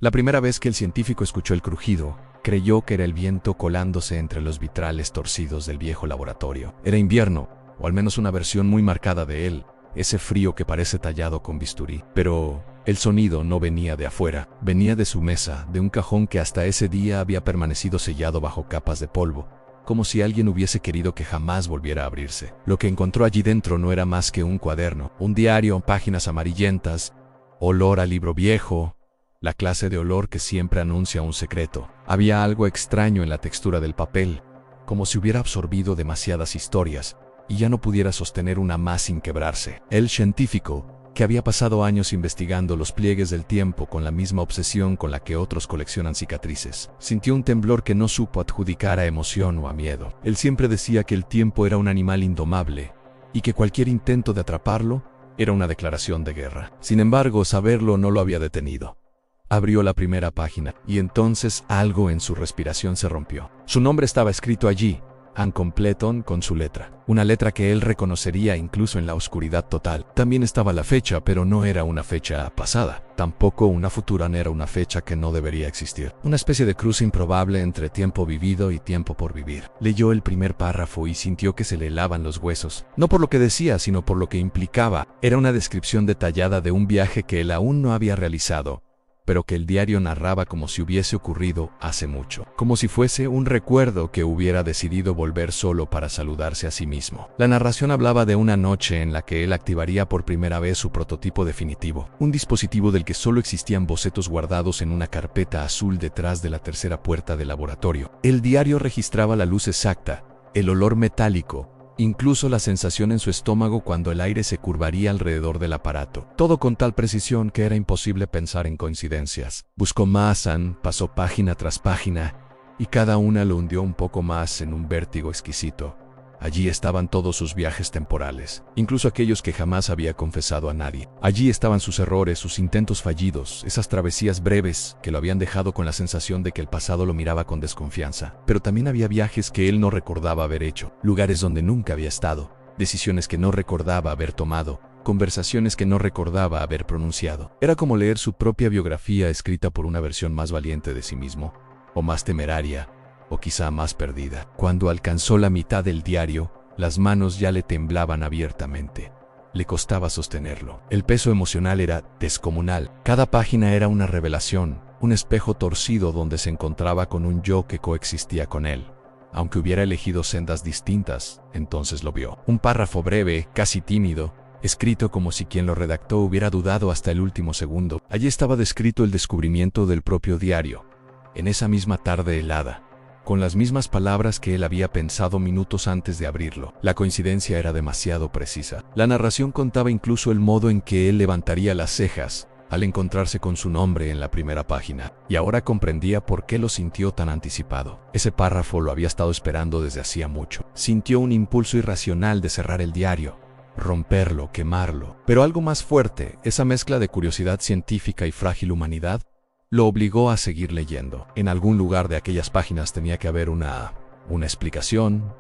La primera vez que el científico escuchó el crujido, creyó que era el viento colándose entre los vitrales torcidos del viejo laboratorio. Era invierno, o al menos una versión muy marcada de él, ese frío que parece tallado con bisturí. Pero el sonido no venía de afuera, venía de su mesa, de un cajón que hasta ese día había permanecido sellado bajo capas de polvo, como si alguien hubiese querido que jamás volviera a abrirse. Lo que encontró allí dentro no era más que un cuaderno, un diario, páginas amarillentas, olor a libro viejo, la clase de olor que siempre anuncia un secreto. Había algo extraño en la textura del papel, como si hubiera absorbido demasiadas historias y ya no pudiera sostener una más sin quebrarse. El científico, que había pasado años investigando los pliegues del tiempo con la misma obsesión con la que otros coleccionan cicatrices, sintió un temblor que no supo adjudicar a emoción o a miedo. Él siempre decía que el tiempo era un animal indomable y que cualquier intento de atraparlo era una declaración de guerra. Sin embargo, saberlo no lo había detenido. Abrió la primera página y entonces algo en su respiración se rompió. Su nombre estaba escrito allí, Ann Completon, con su letra. Una letra que él reconocería incluso en la oscuridad total. También estaba la fecha, pero no era una fecha pasada. Tampoco una futura, era una fecha que no debería existir. Una especie de cruce improbable entre tiempo vivido y tiempo por vivir. Leyó el primer párrafo y sintió que se le helaban los huesos. No por lo que decía, sino por lo que implicaba. Era una descripción detallada de un viaje que él aún no había realizado, pero que el diario narraba como si hubiese ocurrido hace mucho, como si fuese un recuerdo que hubiera decidido volver solo para saludarse a sí mismo. La narración hablaba de una noche en la que él activaría por primera vez su prototipo definitivo, un dispositivo del que solo existían bocetos guardados en una carpeta azul detrás de la tercera puerta del laboratorio. El diario registraba la luz exacta, el olor metálico, incluso la sensación en su estómago cuando el aire se curvaría alrededor del aparato. Todo con tal precisión que era imposible pensar en coincidencias. Buscó más, pasó página tras página, y cada una lo hundió un poco más en un vértigo exquisito. Allí estaban todos sus viajes temporales, incluso aquellos que jamás había confesado a nadie. Allí estaban sus errores, sus intentos fallidos, esas travesías breves que lo habían dejado con la sensación de que el pasado lo miraba con desconfianza. Pero también había viajes que él no recordaba haber hecho, lugares donde nunca había estado, decisiones que no recordaba haber tomado, conversaciones que no recordaba haber pronunciado. Era como leer su propia biografía escrita por una versión más valiente de sí mismo, o más temeraria, o quizá más perdida. Cuando alcanzó la mitad del diario, las manos ya le temblaban abiertamente. Le costaba sostenerlo. El peso emocional era descomunal. Cada página era una revelación, un espejo torcido donde se encontraba con un yo que coexistía con él. Aunque hubiera elegido sendas distintas, entonces lo vio. Un párrafo breve, casi tímido, escrito como si quien lo redactó hubiera dudado hasta el último segundo. Allí estaba descrito el descubrimiento del propio diario, en esa misma tarde helada, con las mismas palabras que él había pensado minutos antes de abrirlo. La coincidencia era demasiado precisa. La narración contaba incluso el modo en que él levantaría las cejas al encontrarse con su nombre en la primera página, y ahora comprendía por qué lo sintió tan anticipado. Ese párrafo lo había estado esperando desde hacía mucho. Sintió un impulso irracional de cerrar el diario, romperlo, quemarlo. Pero algo más fuerte, esa mezcla de curiosidad científica y frágil humanidad, lo obligó a seguir leyendo. En algún lugar de aquellas páginas tenía que haber una explicación,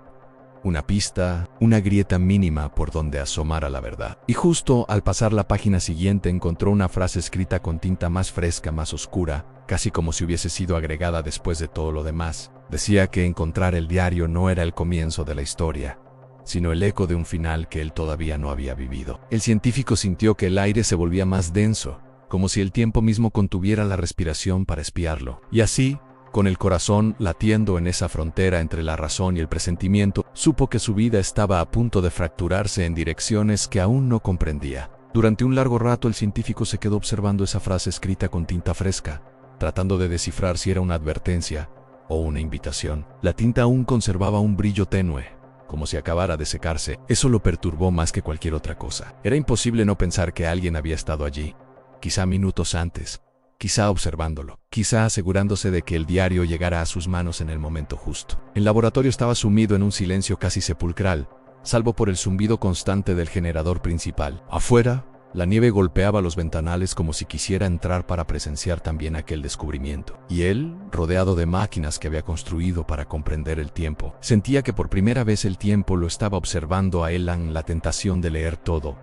una pista, una grieta mínima por donde asomara la verdad. Y justo al pasar la página siguiente encontró una frase escrita con tinta más fresca, más oscura, casi como si hubiese sido agregada después de todo lo demás. Decía que encontrar el diario no era el comienzo de la historia, sino el eco de un final que él todavía no había vivido. El científico sintió que el aire se volvía más denso, como si el tiempo mismo contuviera la respiración para espiarlo. Y así, con el corazón latiendo en esa frontera entre la razón y el presentimiento, supo que su vida estaba a punto de fracturarse en direcciones que aún no comprendía. Durante un largo rato el científico se quedó observando esa frase escrita con tinta fresca, tratando de descifrar si era una advertencia o una invitación. La tinta aún conservaba un brillo tenue, como si acabara de secarse. Eso lo perturbó más que cualquier otra cosa. Era imposible no pensar que alguien había estado allí, quizá minutos antes, quizá observándolo, quizá asegurándose de que el diario llegara a sus manos en el momento justo. El laboratorio estaba sumido en un silencio casi sepulcral, salvo por el zumbido constante del generador principal. Afuera, la nieve golpeaba los ventanales como si quisiera entrar para presenciar también aquel descubrimiento. Y él, rodeado de máquinas que había construido para comprender el tiempo, sentía que por primera vez el tiempo lo estaba observando a él. La tentación de leer todo,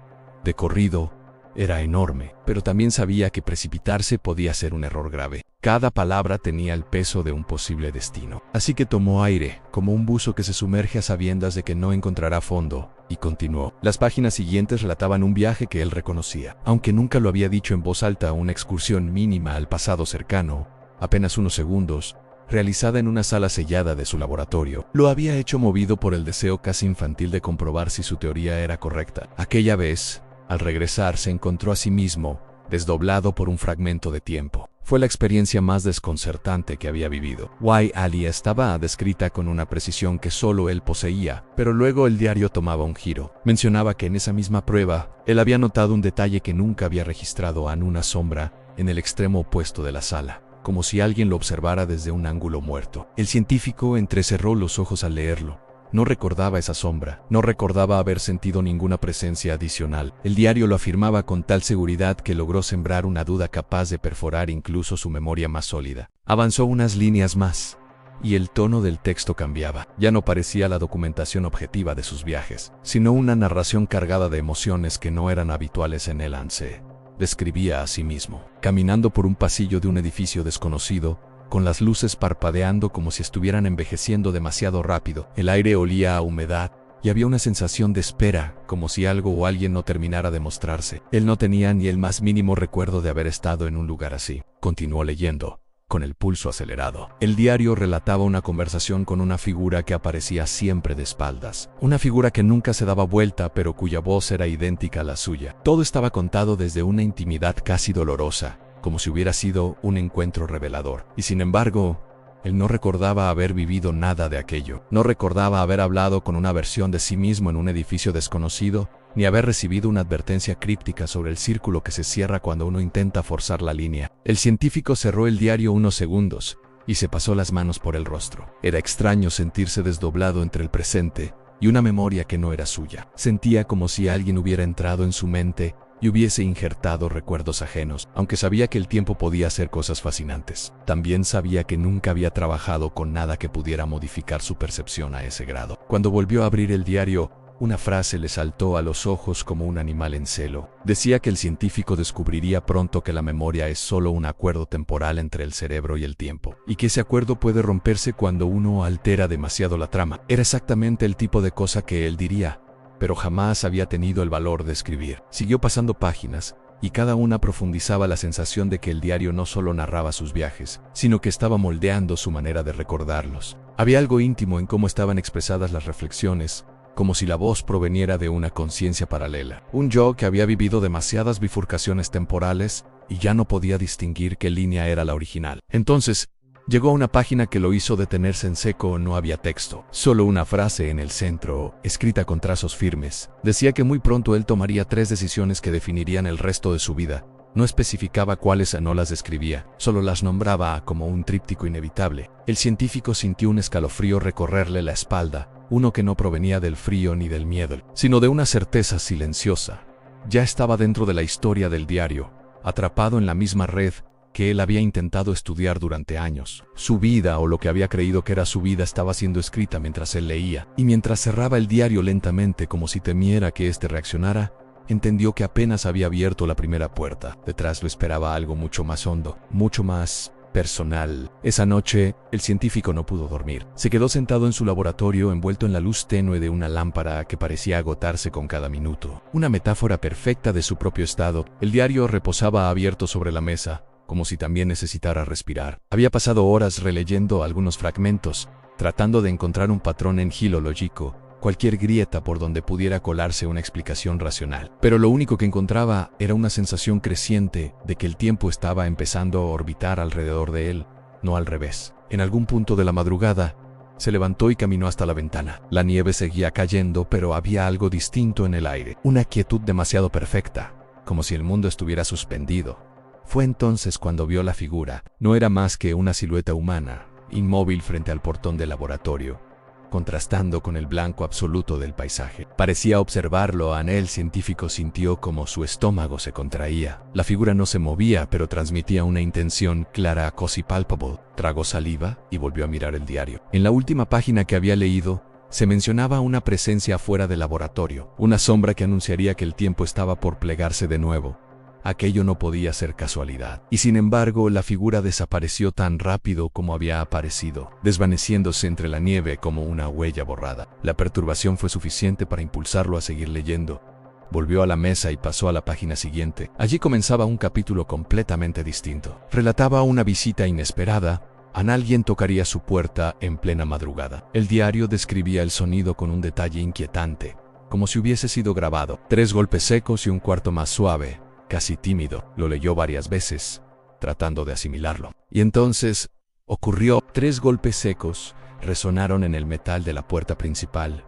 de corrido, era enorme, pero también sabía que precipitarse podía ser un error grave. Cada palabra tenía el peso de un posible destino. Así que tomó aire, como un buzo que se sumerge a sabiendas de que no encontrará fondo, y continuó. Las páginas siguientes relataban un viaje que él reconocía. Aunque nunca lo había dicho en voz alta, una excursión mínima al pasado cercano, apenas unos segundos, realizada en una sala sellada de su laboratorio. Lo había hecho movido por el deseo casi infantil de comprobar si su teoría era correcta. Aquella vez, al regresar, se encontró a sí mismo, desdoblado por un fragmento de tiempo. Fue la experiencia más desconcertante que había vivido. Alia estaba descrita con una precisión que solo él poseía, pero luego el diario tomaba un giro. Mencionaba que en esa misma prueba, él había notado un detalle que nunca había registrado: una sombra en el extremo opuesto de la sala, como si alguien lo observara desde un ángulo muerto. El científico entrecerró los ojos al leerlo. No recordaba esa sombra, no recordaba haber sentido ninguna presencia adicional. El diario lo afirmaba con tal seguridad que logró sembrar una duda capaz de perforar incluso su memoria más sólida. Avanzó unas líneas más, y el tono del texto cambiaba. Ya no parecía la documentación objetiva de sus viajes, sino una narración cargada de emociones que no eran habituales en él. Se describía a sí mismo, caminando por un pasillo de un edificio desconocido, con las luces parpadeando como si estuvieran envejeciendo demasiado rápido. El aire olía a humedad, y había una sensación de espera, como si algo o alguien no terminara de mostrarse. Él no tenía ni el más mínimo recuerdo de haber estado en un lugar así. Continuó leyendo, con el pulso acelerado. El diario relataba una conversación con una figura que aparecía siempre de espaldas. Una figura que nunca se daba vuelta, pero cuya voz era idéntica a la suya. Todo estaba contado desde una intimidad casi dolorosa, como si hubiera sido un encuentro revelador. Y sin embargo, él no recordaba haber vivido nada de aquello. No recordaba haber hablado con una versión de sí mismo en un edificio desconocido, ni haber recibido una advertencia críptica sobre el círculo que se cierra cuando uno intenta forzar la línea. El científico cerró el diario unos segundos y se pasó las manos por el rostro. Era extraño sentirse desdoblado entre el presente y una memoria que no era suya. Sentía como si alguien hubiera entrado en su mente y hubiese injertado recuerdos ajenos. Aunque sabía que el tiempo podía hacer cosas fascinantes, también sabía que nunca había trabajado con nada que pudiera modificar su percepción a ese grado. Cuando volvió a abrir el diario, una frase le saltó a los ojos como un animal en celo. Decía que el científico descubriría pronto que la memoria es solo un acuerdo temporal entre el cerebro y el tiempo, y que ese acuerdo puede romperse cuando uno altera demasiado la trama. Era exactamente el tipo de cosa que él diría, pero jamás había tenido el valor de escribir. Siguió pasando páginas, y cada una profundizaba la sensación de que el diario no solo narraba sus viajes, sino que estaba moldeando su manera de recordarlos. Había algo íntimo en cómo estaban expresadas las reflexiones, como si la voz proveniera de una conciencia paralela. Un yo que había vivido demasiadas bifurcaciones temporales y ya no podía distinguir qué línea era la original. Entonces, llegó a una página que lo hizo detenerse en seco. No había texto, solo una frase en el centro, escrita con trazos firmes. Decía que muy pronto él tomaría 3 decisiones que definirían el resto de su vida. No especificaba cuáles, no las describía, solo las nombraba como un tríptico inevitable. El científico sintió un escalofrío recorrerle la espalda, uno que no provenía del frío ni del miedo, sino de una certeza silenciosa. Ya estaba dentro de la historia del diario, atrapado en la misma red que él había intentado estudiar durante años. Su vida, o lo que había creído que era su vida, estaba siendo escrita mientras él leía, y mientras cerraba el diario lentamente como si temiera que éste reaccionara, entendió que apenas había abierto la primera puerta. Detrás lo esperaba algo mucho más hondo, mucho más personal. Esa noche, el científico no pudo dormir. Se quedó sentado en su laboratorio, envuelto en la luz tenue de una lámpara que parecía agotarse con cada minuto. Una metáfora perfecta de su propio estado. El diario reposaba abierto sobre la mesa, como si también necesitara respirar. Había pasado horas releyendo algunos fragmentos, tratando de encontrar un patrón en hilo lógico, cualquier grieta por donde pudiera colarse una explicación racional. Pero lo único que encontraba era una sensación creciente de que el tiempo estaba empezando a orbitar alrededor de él, no al revés. En algún punto de la madrugada, se levantó y caminó hasta la ventana. La nieve seguía cayendo, pero había algo distinto en el aire, una quietud demasiado perfecta, como si el mundo estuviera suspendido. Fue entonces cuando vio la figura. No era más que una silueta humana, inmóvil frente al portón del laboratorio, contrastando con el blanco absoluto del paisaje. Parecía observarlo. El científico sintió como su estómago se contraía. La figura no se movía, pero transmitía una intención clara, casi palpable. Tragó saliva y volvió a mirar el diario. En la última página que había leído, se mencionaba una presencia fuera del laboratorio, una sombra que anunciaría que el tiempo estaba por plegarse de nuevo. Aquello no podía ser casualidad. Y sin embargo, la figura desapareció tan rápido como había aparecido, desvaneciéndose entre la nieve como una huella borrada. La perturbación fue suficiente para impulsarlo a seguir leyendo. Volvió a la mesa y pasó a la página siguiente. Allí comenzaba un capítulo completamente distinto. Relataba una visita inesperada. Alguien tocaría su puerta en plena madrugada. El diario describía el sonido con un detalle inquietante, como si hubiese sido grabado. 3 golpes secos y un cuarto más suave, casi tímido. Lo leyó varias veces, tratando de asimilarlo. Y entonces ocurrió. 3 golpes secos resonaron en el metal de la puerta principal,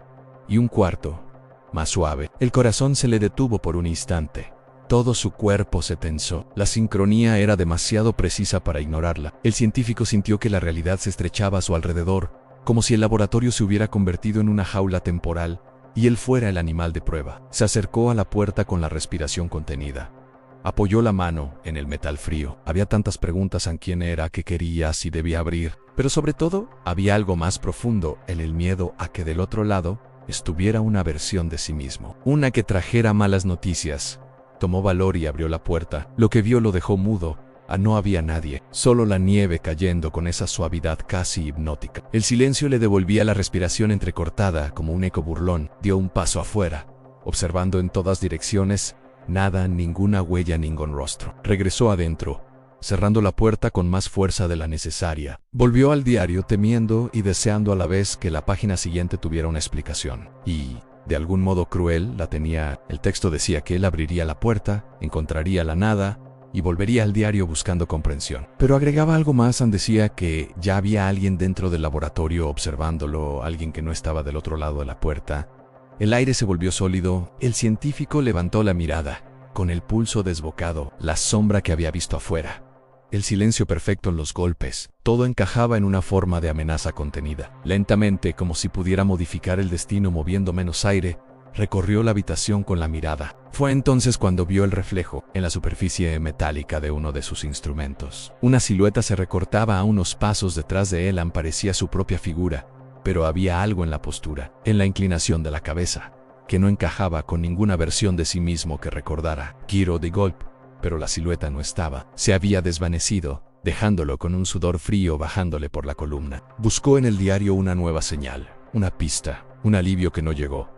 y un cuarto, más suave. El corazón se le detuvo por un instante. Todo su cuerpo se tensó. La sincronía era demasiado precisa para ignorarla. El científico sintió que la realidad se estrechaba a su alrededor, como si el laboratorio se hubiera convertido en una jaula temporal y él fuera el animal de prueba. Se acercó a la puerta con la respiración contenida. Apoyó la mano en el metal frío. Había tantas preguntas en quién era, qué quería, si debía abrir. Pero sobre todo, había algo más profundo en el miedo a que del otro lado estuviera una versión de sí mismo. Una que trajera malas noticias. Tomó valor y abrió la puerta. Lo que vio lo dejó mudo. No había nadie, solo la nieve cayendo con esa suavidad casi hipnótica. El silencio le devolvía la respiración entrecortada como un eco burlón. Dio un paso afuera, observando en todas direcciones. Nada, ninguna huella, ningún rostro. Regresó adentro, cerrando la puerta con más fuerza de la necesaria. Volvió al diario temiendo y deseando a la vez que la página siguiente tuviera una explicación. Y, de algún modo cruel, la tenía. El texto decía que él abriría la puerta, encontraría la nada y volvería al diario buscando comprensión. Pero agregaba algo más. Decía que ya había alguien dentro del laboratorio observándolo, alguien que no estaba del otro lado de la puerta. El aire se volvió sólido. El científico levantó la mirada, con el pulso desbocado, la sombra que había visto afuera. El silencio perfecto en los golpes. Todo encajaba en una forma de amenaza contenida. Lentamente, como si pudiera modificar el destino moviendo menos aire, recorrió la habitación con la mirada. Fue entonces cuando vio el reflejo en la superficie metálica de uno de sus instrumentos. Una silueta se recortaba a unos pasos detrás de él. Parecía su propia figura, pero había algo en la postura, en la inclinación de la cabeza, que no encajaba con ninguna versión de sí mismo que recordara. Giró de golpe, pero la silueta no estaba. Se había desvanecido, dejándolo con un sudor frío bajándole por la columna. Buscó en el diario una nueva señal, una pista, un alivio que no llegó.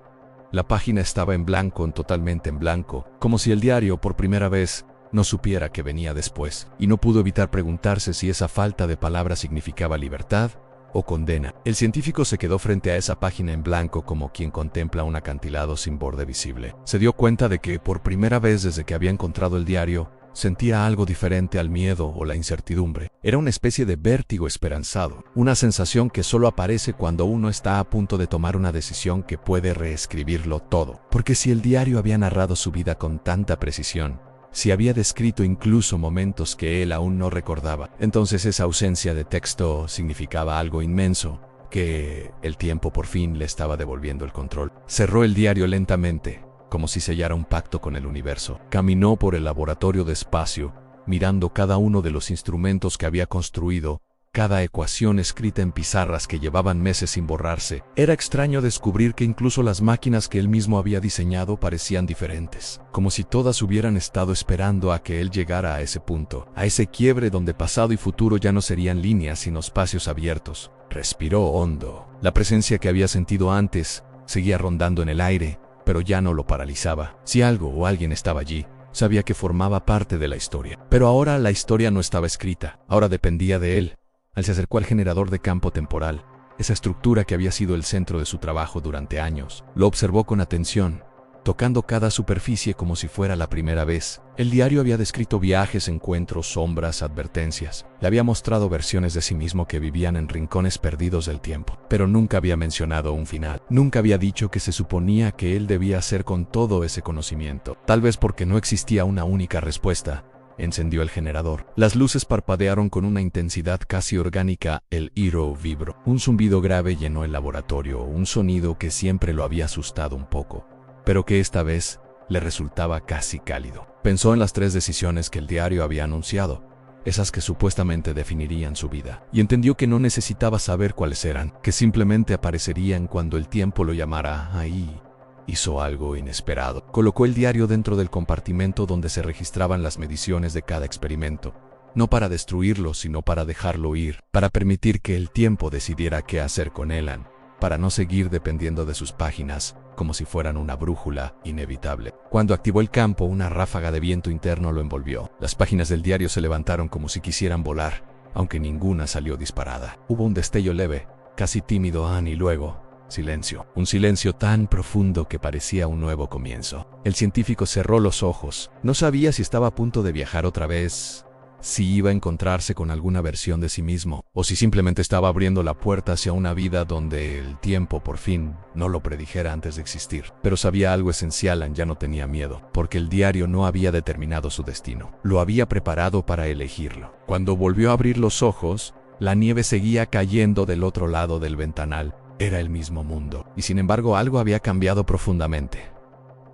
La página estaba en blanco, totalmente en blanco, como si el diario, por primera vez, no supiera qué venía después, y no pudo evitar preguntarse si esa falta de palabras significaba libertad o condena. El científico se quedó frente a esa página en blanco como quien contempla un acantilado sin borde visible. Se dio cuenta de que, por primera vez desde que había encontrado el diario, sentía algo diferente al miedo o la incertidumbre. Era una especie de vértigo esperanzado, una sensación que solo aparece cuando uno está a punto de tomar una decisión que puede reescribirlo todo. Porque si el diario había narrado su vida con tanta precisión, si había descrito incluso momentos que él aún no recordaba, entonces esa ausencia de texto significaba algo inmenso, que el tiempo por fin le estaba devolviendo el control. Cerró el diario lentamente, como si sellara un pacto con el universo. Caminó por el laboratorio despacio, mirando cada uno de los instrumentos que había construido, cada ecuación escrita en pizarras que llevaban meses sin borrarse. Era extraño descubrir que incluso las máquinas que él mismo había diseñado parecían diferentes, como si todas hubieran estado esperando a que él llegara a ese punto, a ese quiebre donde pasado y futuro ya no serían líneas sino espacios abiertos. Respiró hondo. La presencia que había sentido antes seguía rondando en el aire, pero ya no lo paralizaba. Si algo o alguien estaba allí, sabía que formaba parte de la historia. Pero ahora la historia no estaba escrita, ahora dependía de él. Se acercó al generador de campo temporal, esa estructura que había sido el centro de su trabajo durante años. Lo observó con atención, tocando cada superficie como si fuera la primera vez. El diario había descrito viajes, encuentros, sombras, advertencias. Le había mostrado versiones de sí mismo que vivían en rincones perdidos del tiempo, pero nunca había mencionado un final. Nunca había dicho qué se suponía que él debía hacer con todo ese conocimiento. Tal vez porque no existía una única respuesta. Encendió el generador. Las luces parpadearon con una intensidad casi orgánica. El hilo vibró. Un zumbido grave llenó el laboratorio, un sonido que siempre lo había asustado un poco, pero que esta vez le resultaba casi cálido. Pensó en las 3 decisiones que el diario había anunciado, esas que supuestamente definirían su vida, y entendió que no necesitaba saber cuáles eran, que simplemente aparecerían cuando el tiempo lo llamara ahí. hizo algo inesperado. Colocó el diario dentro del compartimento donde se registraban las mediciones de cada experimento. No para destruirlo, sino para dejarlo ir, para permitir que el tiempo decidiera qué hacer con Elan, para no seguir dependiendo de sus páginas, como si fueran una brújula inevitable. Cuando activó el campo, una ráfaga de viento interno lo envolvió. Las páginas del diario se levantaron como si quisieran volar, aunque ninguna salió disparada. Hubo un destello leve, casi tímido, y luego silencio. Un silencio tan profundo que parecía un nuevo comienzo. El científico cerró los ojos. No sabía si estaba a punto de viajar otra vez, si iba a encontrarse con alguna versión de sí mismo, o si simplemente estaba abriendo la puerta hacia una vida donde el tiempo por fin no lo predijera antes de existir. Pero sabía algo esencial, ya no tenía miedo, porque el diario no había determinado su destino. Lo había preparado para elegirlo. Cuando volvió a abrir los ojos, la nieve seguía cayendo del otro lado del ventanal. Era el mismo mundo, y sin embargo algo había cambiado profundamente,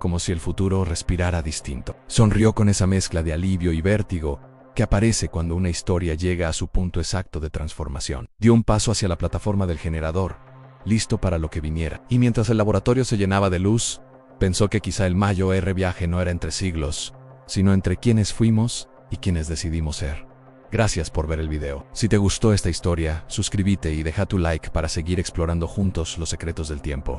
como si el futuro respirara distinto. Sonrió con esa mezcla de alivio y vértigo que aparece cuando una historia llega a su punto exacto de transformación. Dio un paso hacia la plataforma del generador, listo para lo que viniera. Y mientras el laboratorio se llenaba de luz, pensó que quizá el mayor viaje no era entre siglos, sino entre quienes fuimos y quienes decidimos ser. Gracias por ver el video. Si te gustó esta historia, suscríbete y deja tu like para seguir explorando juntos los secretos del tiempo.